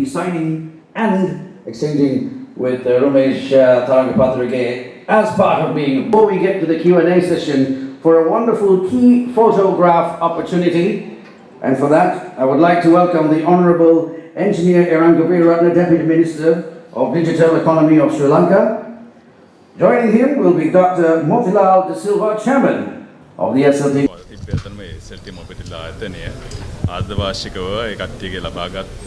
be signing and exchanging with Ramesh Tarangapatrage as part of being. Before we get to the Q&A session, for a wonderful key photograph opportunity, and for that I would like to welcome the Honourable Engineer Eranka Veeraratne, Deputy Minister of Digital Economy of Sri Lanka. Joining him will be Dr. Motilal De Silva, Chairman of the SLT. SLT Mobility ආයතනය අර්ධවාර්ෂිකව ඒ කට්ටියගේ ලබාගත්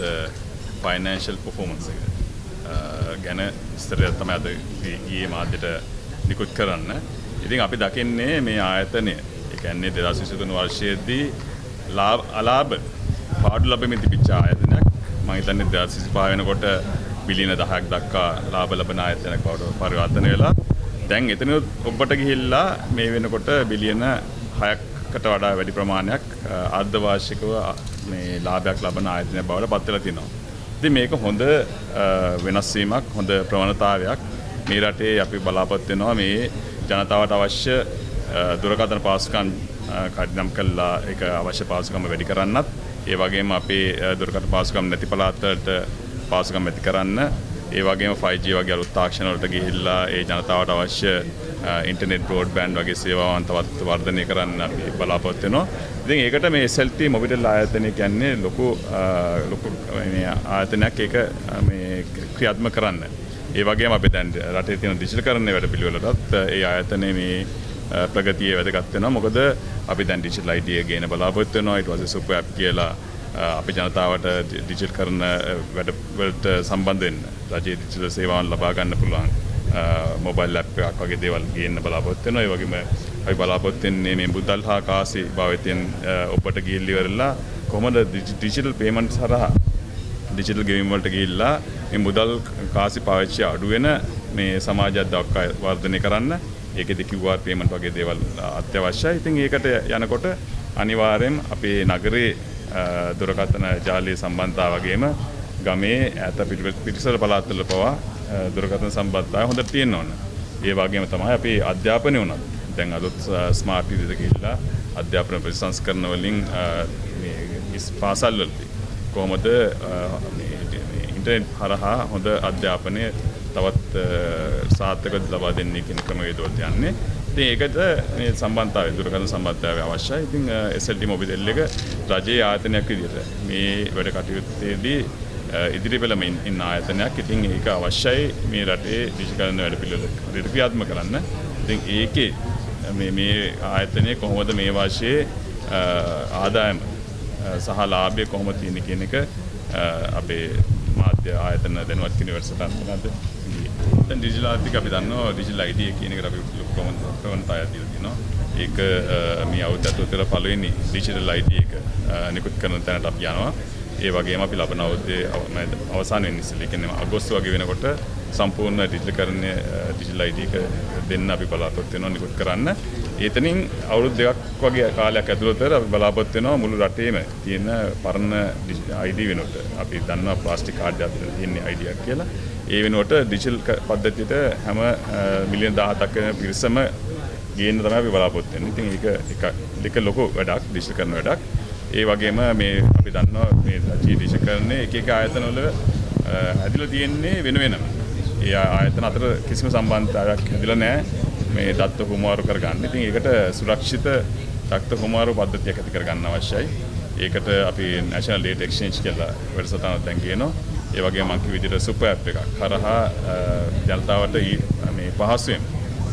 financial performance එක ගැන විස්තරයක් තමයි අද ඊයේ මාධ්‍යට නිකුත් කරන්න. ඉතින් අපි දකින්නේ මේ ආයතනය ඒ කියන්නේ 2023 වර්ෂයේදී අලාභ පාඩු ලැබෙමින් තිබිච්ච ආයතනයක්. මම හිතන්නේ 2025 වෙනකොට බිලියන 10ක් දක්වා ලාභ ලබන ආයතනයක් බවට පරිවර්තනය වෙලා දැන් එතන ඔබට ගිහිල්ලා මේ වෙනකොට බිලියන 6කට වඩා වැඩි ප්‍රමාණයක් අර්ධවාර්ෂිකව මේ ලාභයක් ලබන ආයතනයක් බවට පත් වෙලා තිනවා. ඉතින් මේක හොඳ වෙනස් වීමක්, හොඳ ප්‍රවණතාවයක්. මේ රටේ අපි බලාපොරොත්තු වෙනවා මේ ජනතාවට අවශ්‍ය දුරකථන පාසුකම් කඩිනම් කළා ඒක අවශ්‍ය පාසුකම් වැඩි කරන්නත්, ඒ වගේම අපේ දුරකථන පාසුකම් නැති පළාත් වලට පාසුකම් ඇති කරන්න, ඒ වගේම 5G වගේ අලුත් තාක්ෂණ වලට ගිහිල්ලා ඒ ජනතාවට අවශ්‍ය ඉන්ටර්නෙට් බ්‍රෝඩ්බෑන්ඩ් වගේ සේවාවන් තවත් වර්ධනය කරන්න අපි බලාපොරොත්තු වෙනවා. ඉතින් ඒකට මේ SLT මොබිටෙල් ආයතනය කියන්නේ ලොකු මේ ආයතනයක් ඒක මේ ක්‍රියාත්මක කරන්න. ඒ වගේම අපි දැන් රටේ තියෙන ඩිජිටල්කරණය වැඩ පිළිවෙලටත් ඒ ආයතනයේ මේ ප්‍රගතිය වැදගත් වෙනවා. මොකද අපි දැන් ඩිජිටල් ID එක ගේන බලාපොරොත්තු වෙනවා. ඊට පස්සේ සුපර් ඇප් කියලා අපි ජනතාවට ඩිජිටල් කරන වැඩවලට සම්බන්ධ වෙන්න රජයේ ඩිජිටල් සේවාවන් ලබා ගන්න පුළුවන් මොබයිල් ඇප් එකක් වගේ දේවල් ගේන්න බලාපොරොත්තු වෙනවා. ඒ වගේම අපි බලාපොරොත්තු වෙන්නේ මේ මුදල් හා කාසි භාවිතයෙන් ඔබට ගිහිල්ලා ඉවරලා කොහොමද ඩිජිටල් පේමන්ට් හරහා ඩිජිටල් ගෙවීම් වලට ගිහිල්ලා මේ මුදල් කාසි පාවිච්චි අඩු වෙන මේ සමාජයක් දක්වා වර්ධනය කරන්න. ඒකෙදි QR පේමන්ට් වගේ දේවල් අත්‍යවශ්‍යයි. ඉතින් ඒකට යනකොට අනිවාර්යෙන් අපේ නගරේ දුරකථන ජාලයේ සම්බන්ධතාව වගේම ගමේ ඈත පිටිසර පළාත්වල පවා දුරකථන සම්බන්ධතාවය හොඳට තියෙන්න ඕන. ඒ වගේම තමයි අපි අධ්‍යාපනය උනත් දැන් අලුත් ස්මාර්ට් විදිහට ගිහිල්ලා අධ්‍යාපන ප්‍රතිසංස්කරණ වලින් මේ පාසල් වලදී කොහොමද මේ ඉන්ටර්නෙට් හරහා හොඳ අධ්‍යාපනය තවත් සාර්ථකව ලබා දෙන්නේ කියන ක්‍රමවේදවලට යන්නේ. ඉතින් ඒකට මේ සම්බන්ධතාවය දුරකථන සම්බන්ධතාවය අවශ්‍යයි. ඉතින් SLT මොබිටෙල් එක රජයේ ආයතනයක් විදිහට මේ වැඩ කටයුත්තේදී ඉදිරි පෙළම ඉන්න ආයතනයක්. ඉතින් ඒක අවශ්‍යයි මේ රටේ ඩිජිටල්කරණ වැඩ පිළිවෙල ක්‍රියාත්මක කරන්න. ඉතින් ඒකේ මේ ආයතනය කොහොමද මේ වර්ෂයේ ආදායම සහ ලාභය කොහොමද තියෙන්නේ කියන එක අපේ මාධ්‍ය ආයතන දැනුවත් කිරීමේ වැඩසටහන මොකද්ද? දැන් ඩිජිටල් ආර්ථික අපි දන්නවා ඩිජිටල් ID කියන එකට අපි ප්‍රවණතාවයක් දීලා තියෙනවා. ඒක මේ අවුරුද්ද ඇතුළත පළවෙනි ඩිජිටල් ID එක නිකුත් කරන තැනට අපි යනවා. ඒ වගේම අපි ලබන අවුරුද්දේ අවසාන වෙන ඉස්සෙල්ලා ඒ කියන්නේ අගෝස්තු වගේ වෙනකොට සම්පූර්ණ ඩිජිටල්කරණය ඩිජිටල් ID එක දෙන්න අපි බලාපොරොත්තු වෙනවා නිකුත් කරන්න. එතනින් අවුරුදු දෙකක් වගේ කාලයක් ඇතුළත අපි බලාපොරොත්තු වෙනවා මුළු රටේම තියෙන පරණ ID වෙනුවට අපි දන්නවා ප්ලාස්ටික් කාඩ් එකක් තියෙන ID එකක් කියලා. ඒ වෙනුවට ඩිජිටල් පද්ධතියට හැම මිලියන 17ක් වෙන පිරිසම ගේන්න තමයි අපි බලාපොරොත්තු වෙන්නේ. ඉතින් ඒක ලොකු වැඩක් ඩිජිටල් කරන වැඩක්. ඒ වගේම මේ අපි දන්නවා මේ රජයේ ඩිජිටල්කරණය එක ආයතනවල හැදිලා තියෙන්නේ වෙන වෙනම. ඒ ආයතන අතර කිසිම සම්බන්ධතාවයක් හැදිලා නැහැ මේ දත්ත හුමාරු කරගන්න. ඉතින් ඒකට සුරක්ෂිත දත්ත හුමාරු පද්ධතියක් ඇති කරගන්න අවශ්‍යයි. ඒකට අපි National Data Exchange කියලා වැඩසටහනක් දැන් ගේනවා. ඒ වගේම මම කිව්ව විදිහට සුපර් ඇප් එකක් කරහා ජනතාවට මේ පහසුවෙන්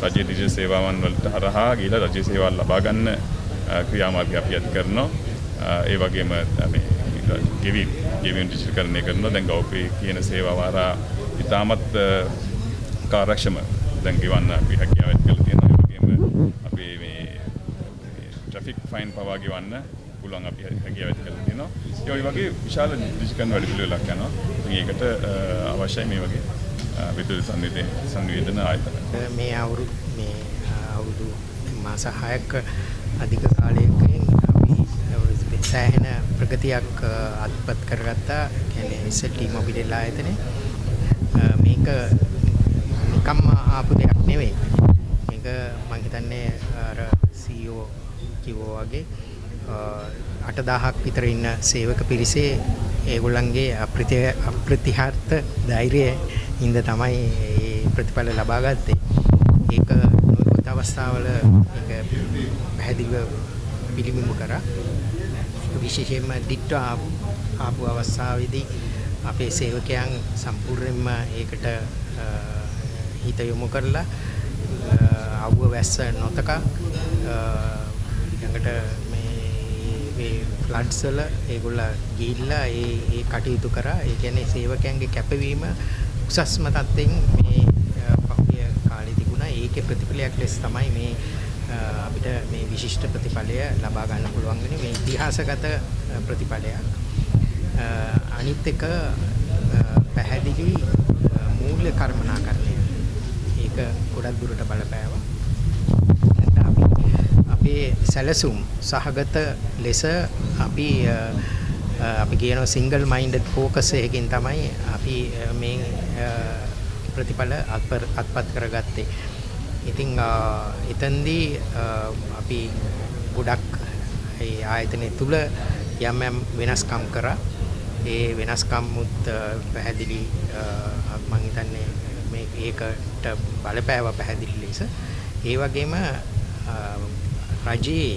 රජයේ ඩිජිටල් සේවාවන් වලට හරහා ගිහිලා රජයේ සේවාවන් ලබා ගන්න ක්‍රියාමාර්ගය අපි ඇති කරනවා. ඒ වගේම මේ ගෙවීම් ඩිජිටල්කරණය කරනවා. දැන් ගව්පේ කියන සේවාව හරහා ඉතාමත් කාර්යක්ෂම දැන් ගෙවන්න අපි හැකියාව ඇති කරලා තියෙනවා. ඒ වගේම අපි මේ ට්‍රැෆික් ෆයින් පවා ගෙවන්න පුළුවන් අපි හැකියාව ඇති කරලා තියෙනවා. ඒ වගේ විශාල ඩිජිටල් වැඩ පිළිවෙලක් යනවා. ඉතින් ඒකට අවශ්‍යයි මේ වගේ විදුලි සංවේදන ආයතන. මේ අවුරුදු මාස 6ක අධික කාලයකින් අපි සෑහෙන ප්‍රගතියක් අත්පත් කරගත්තා. කියන්නේ SLT මොබිටෙල් ආයතනේ මේක නිකම්ම ආපු දෙයක් නෙවෙයි. මේක මම හිතන්නේ අර CEO කිව්වා වගේ 8000ක් විතර ඉන්න සේවක පිරිසේ ඒගොල්ලන්ගේ අප්‍රතිහාර්ථ ධෛර්යය හින්දා තමයි මේ ප්‍රතිඵල ලබා ගත්තේ. ඒක නොයෙකුත් අවස්ථාවල ඒක පැහැදිලිව පිළිබිඹු කරා. විශේෂයෙන්ම දිට්ඨ ආපු අවස්ථාවේදී අපේ සේවකයන් සම්පූර්ණයෙන්ම ඒකට හිත යොමු කරලා අවුව වැස්ස නොතකා ඊළඟට මේ ෆ්ලඩ්ස් වල ඒගොල්ලෝ ගිහිල්ලා ඒ කටයුතු කරා. ඒ කියන්නේ සේවකයන්ගේ කැපවීම උසස්ම තත්ත්වෙන් මේ පහුගිය කාලේ තිබුණා. ඒකේ ප්‍රතිඵලයක් ලෙස තමයි මේ අපිට මේ විශිෂ්ට ප්‍රතිඵලය ලබා ගන්න පුළුවන් වෙන්නේ. මේ ඉතිහාසගත ප්‍රතිඵලයක්. අනිත් එක පැහැදිලි මූල්‍ය කර්මනාකරණය. ඒක ගොඩක් දුරට බලපෑවා. අපේ සැලසුම් සහගත ලෙස අපි කියනවා සිංගල් මයින්ඩඩ් ફોකස් එකකින් තමයි අපි මේ ප්‍රතිඵල අත්පත් කරගත්තේ. ඉතින් එතෙන්දී අපි ගොඩක් ඒ ආයතනය තුල යම් වෙනස්කම් කරා. ඒ වෙනස්කම් උත් පැහැදිලි මම හිතන්නේ මේ ඒකට බලපෑව පැහැදිලි ලෙස. ඒ වගේම රජයේ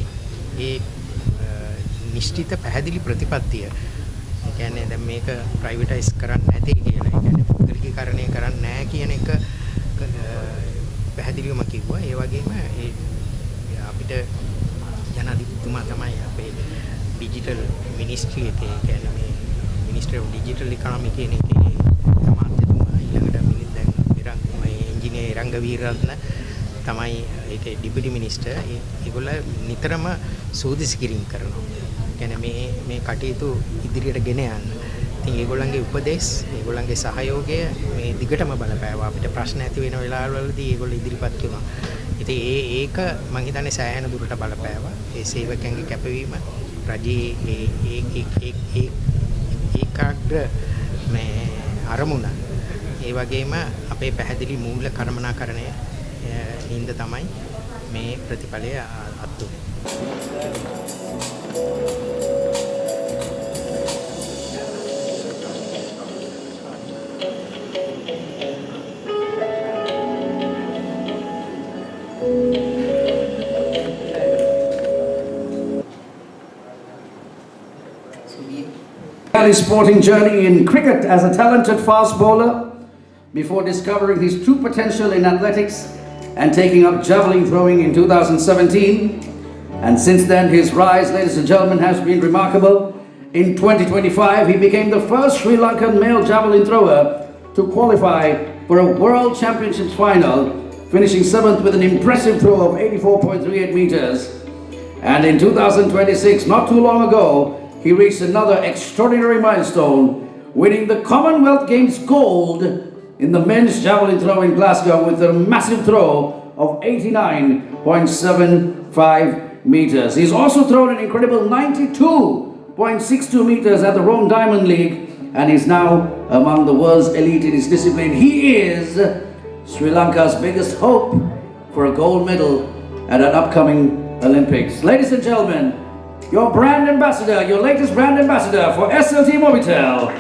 ඒ නිශ්චිත පැහැදිලි ප්‍රතිපත්තිය. ඒ කියන්නේ දැන් මේක ප්‍රයිවටයිස් කරන්න නැtei කියලා. ඒ කියන්නේ පුද්ගලිකීකරණය කරන්න නැහැ කියන එක පැහැදිලිවම කිව්වා. ඒ වගේම අපිට ජනාධිපතිතුමා තමයි අපේ ඩිජිටල් මිනිස්ට්‍රි එකේ කියන්නේ මේ මිනිස්ට්‍රි ඔෆ් ඩිජිටල් ඉකොනොමි කියන එකේ අමාත්‍යතුමා ඊළඟට දැන් එන්ජිනියර් ඉරංග වීරරත්න තමයි ඒකේ ඩිපිටි මිනිස්ටර්. ඒගොල්ලෝ නිතරම සෝදිසි කිරීම කරනවා. කියන්නේ මේ කටයුතු ඉදිරියට ගෙන යන්න. ඉතින් ඒගොල්ලන්ගේ උපදෙස්, ඒගොල්ලන්ගේ සහයෝගය මේ දිගටම බලපෑවා. අපිට ප්‍රශ්න ඇති වෙන වෙලාවවලදී ඒගොල්ලෝ ඉදිරිපත් කරනවා. ඉතින් ඒක මම හිතන්නේ සෑහෙන දුරට බලපෑවා. ඒ සේවකයන්ගේ කැපවීම රජයේ ඒකාග්‍ර මේ අරමුණ. ඒ වගේම අපේ පැහැදිලි මූල්‍ය කර්මනාකරණය හින්දා තමයි මේ ප්‍රතිඵලය අත්දුනේ. His sporting journey in cricket as a talented fast bowler before discovering his true potential in athletics and taking up javelin throwing in 2017. And since then, his rise, ladies and gentlemen, has been remarkable. In 2025, he became the first Sri Lankan male javelin thrower to qualify for a World Championships final, finishing 7th with an impressive throw of 84.38 meters. And in 2026, not too long ago, he reached another extraordinary milestone, winning the Commonwealth Games gold in the men's javelin throw in Glasgow with a massive throw of 89.75 meters. He's also thrown an incredible 92.62 meters at the Rome Diamond League and is now among the world's elite in his discipline. He is Sri Lanka's biggest hope for a gold medal at an upcoming Olympics. Ladies and gentlemen, your brand ambassador, your latest brand ambassador for SLT Mobitel,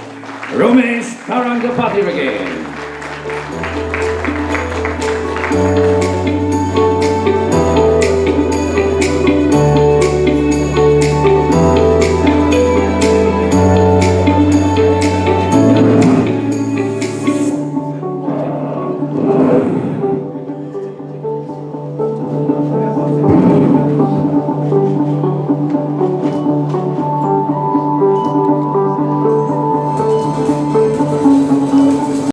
Romesh Karangapati again.